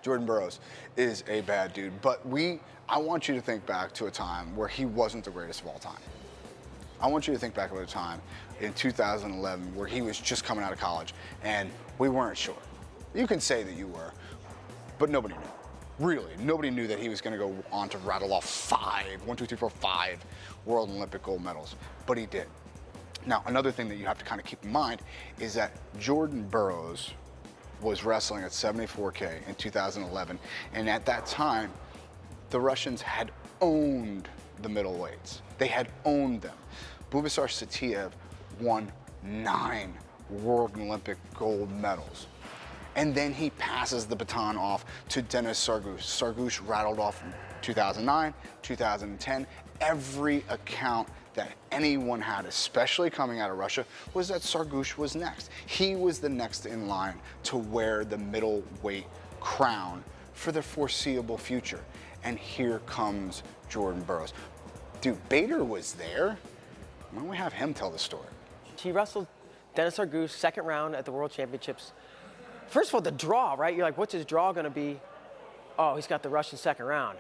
Jordan Burroughs is a bad dude, but I want you to think back to a time where he wasn't the greatest of all time. I want you to think back about a time in 2011 where he was just coming out of college and we weren't sure. You can say that you were, but nobody knew. Really, nobody knew that he was going to go on to rattle off 5 World Olympic gold medals, but he did. Now, another thing that you have to kind of keep in mind is that Jordan Burroughs was wrestling at 74K in 2011, and at that time, the Russians had owned the middleweights. They had owned them. Bubasar Satiev won 9 World Olympic gold medals. And then he passes the baton off to Denis Sargush. Sargush rattled off in 2009, 2010. Every account that anyone had, especially coming out of Russia, was that Sargush was next. He was the next in line to wear the middleweight crown for the foreseeable future. And here comes Jordan Burroughs. Dude, Bader was there. Why don't we have him tell the story? He wrestled Denis Sargush second round at the World Championships. First of all, the draw, right? You're like, what's his draw going to be? Oh, he's got the Russian second round.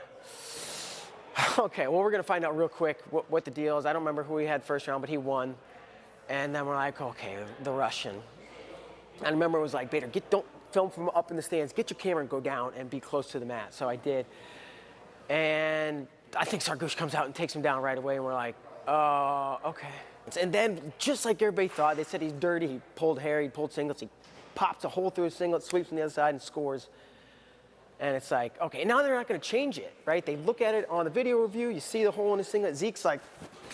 Okay, well, we're going to find out real quick what the deal is. I don't remember who he had first round, but he won. And then we're like, okay, the Russian. I remember it was like, Bader, don't film from up in the stands. Get your camera and go down and be close to the mat. So I did. And I think Sargush comes out and takes him down right away. And we're like, okay. And then, just like everybody thought, they said he's dirty. He pulled hair, he pulled singlets. He pops a hole through his singlet, sweeps from the other side, and scores. And it's like, okay, now they're not going to change it, right? They look at it on the video review. You see the hole in his singlet. Zeke's like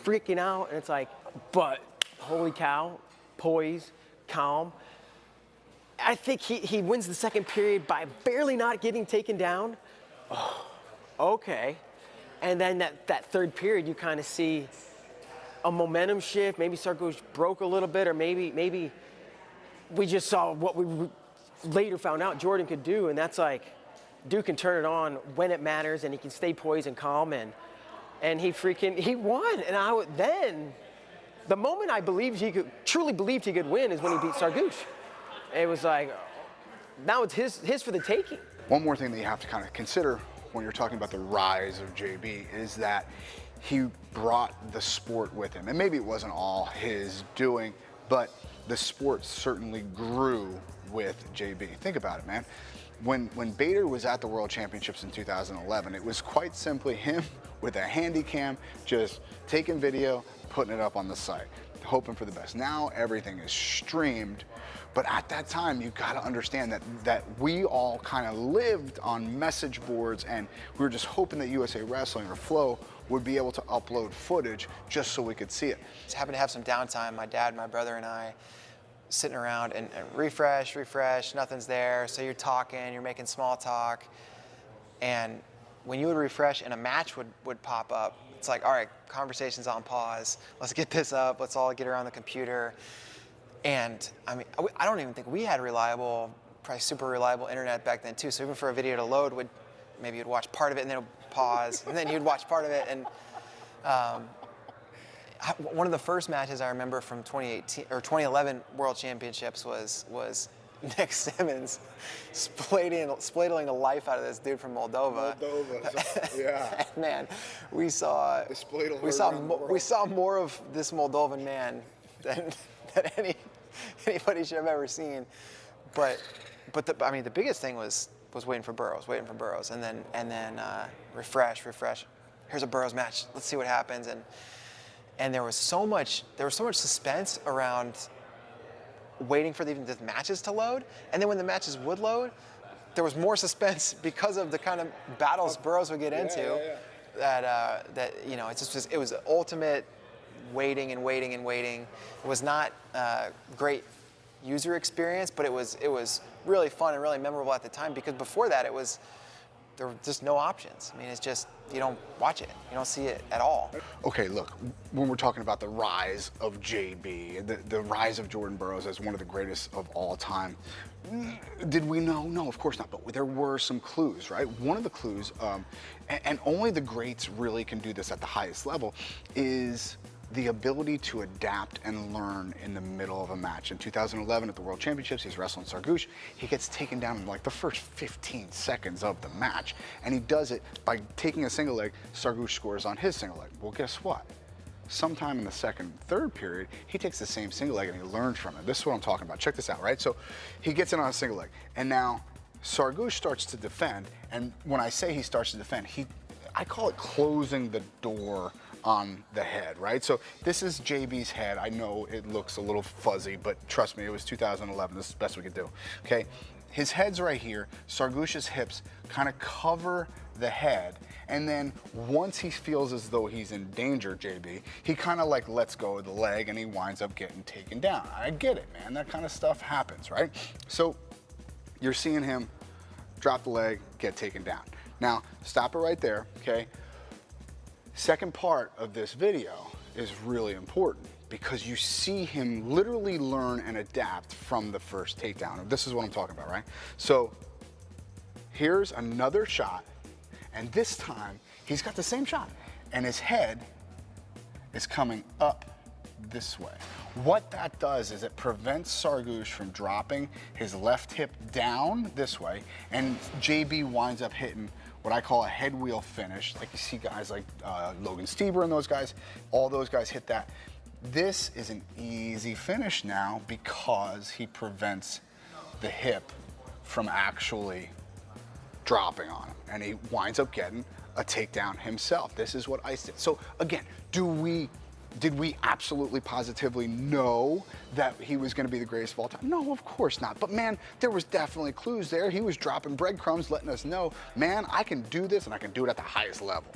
freaking out. And it's like, but holy cow, poise, calm. I think he wins the second period by barely not getting taken down. Oh, okay. And then that third period, you kind of see a momentum shift. Maybe Sargush broke a little bit, or maybe we just saw what we later found out Jordan could do, and that's like, dude can turn it on when it matters, and he can stay poised and calm, and he won. And then, the moment I truly believed he could win is when he beat Sargush. It was like, now it's his for the taking. One more thing that you have to kind of consider when you're talking about the rise of JB is that he brought the sport with him. And maybe it wasn't all his doing, but the sport certainly grew with JB. Think about it, man. When Bader was at the World Championships in 2011, it was quite simply him with a handy cam, just taking video, putting it up on the site, hoping for the best. Now everything is streamed, but at that time, you gotta understand that we all kind of lived on message boards, and we were just hoping that USA Wrestling or Flow would be able to upload footage just so we could see it. Just happened to have some downtime, my dad, my brother, and I, sitting around and refresh, nothing's there. So you're talking, you're making small talk. And when you would refresh and a match would pop up, it's like, all right, conversation's on pause. Let's get this up. Let's all get around the computer. And I mean, I don't even think we had probably super reliable internet back then too. So even for a video to load, maybe you'd watch part of it and then it would pause, and then you'd watch part of it. And one of the first matches I remember from 2011 World Championships was Nick Simmons spladling the life out of this dude from Moldova. Yeah. And man, we saw more of this Moldovan man than anybody should have ever seen. But the biggest thing was waiting for Burroughs, and then refresh. Here's a Burroughs match. Let's see what happens. And there was so much suspense around waiting for even the matches to load. And then when the matches would load, there was more suspense because of the kind of battles Burroughs would get into. That you know, it was ultimate waiting. It was not great user experience, but it was really fun and really memorable at the time, because before that there were just no options. I mean, it's just, you don't watch it. You don't see it at all. Okay, look, when we're talking about the rise of JB, the rise of Jordan Burroughs as one of the greatest of all time, did we know? No, of course not, but there were some clues, right? One of the clues, and only the greats really can do this at the highest level, is the ability to adapt and learn in the middle of a match. In 2011 at the World Championships, he's wrestling Sargouche. He gets taken down in like the first 15 seconds of the match, and he does it by taking a single leg. Sargouche scores on his single leg. Well, guess what? Sometime in the second, third period, he takes the same single leg and he learns from it. This is what I'm talking about. Check this out, right? So he gets in on a single leg, and now Sargouche starts to defend, and when I say he starts to defend, I call it closing the door on the head, right? So this is JB's head. I know it looks a little fuzzy, but trust me, it was 2011. This is the best we could do, okay? His head's right here. Sargouche's hips kind of cover the head, and then once he feels as though he's in danger, JB, he kind of like lets go of the leg and he winds up getting taken down. I get it, man. That kind of stuff happens, right? So you're seeing him drop the leg, get taken down. Now, stop it right there, okay? Second part of this video is really important because you see him literally learn and adapt from the first takedown. This is what I'm talking about, right? So here's another shot, and this time he's got the same shot, and his head is coming up this way. What that does is it prevents Sargouche from dropping his left hip down this way, and JB winds up hitting what I call a head wheel finish. Like you see guys like Logan Stieber and those guys, all those guys hit that. This is an easy finish now because he prevents the hip from actually dropping on him, and he winds up getting a takedown himself. This is what Ice did. So again, did we absolutely positively know that he was going to be the greatest of all time? No, of course not. But man, there was definitely clues there. He was dropping breadcrumbs, letting us know, man, I can do this and I can do it at the highest level.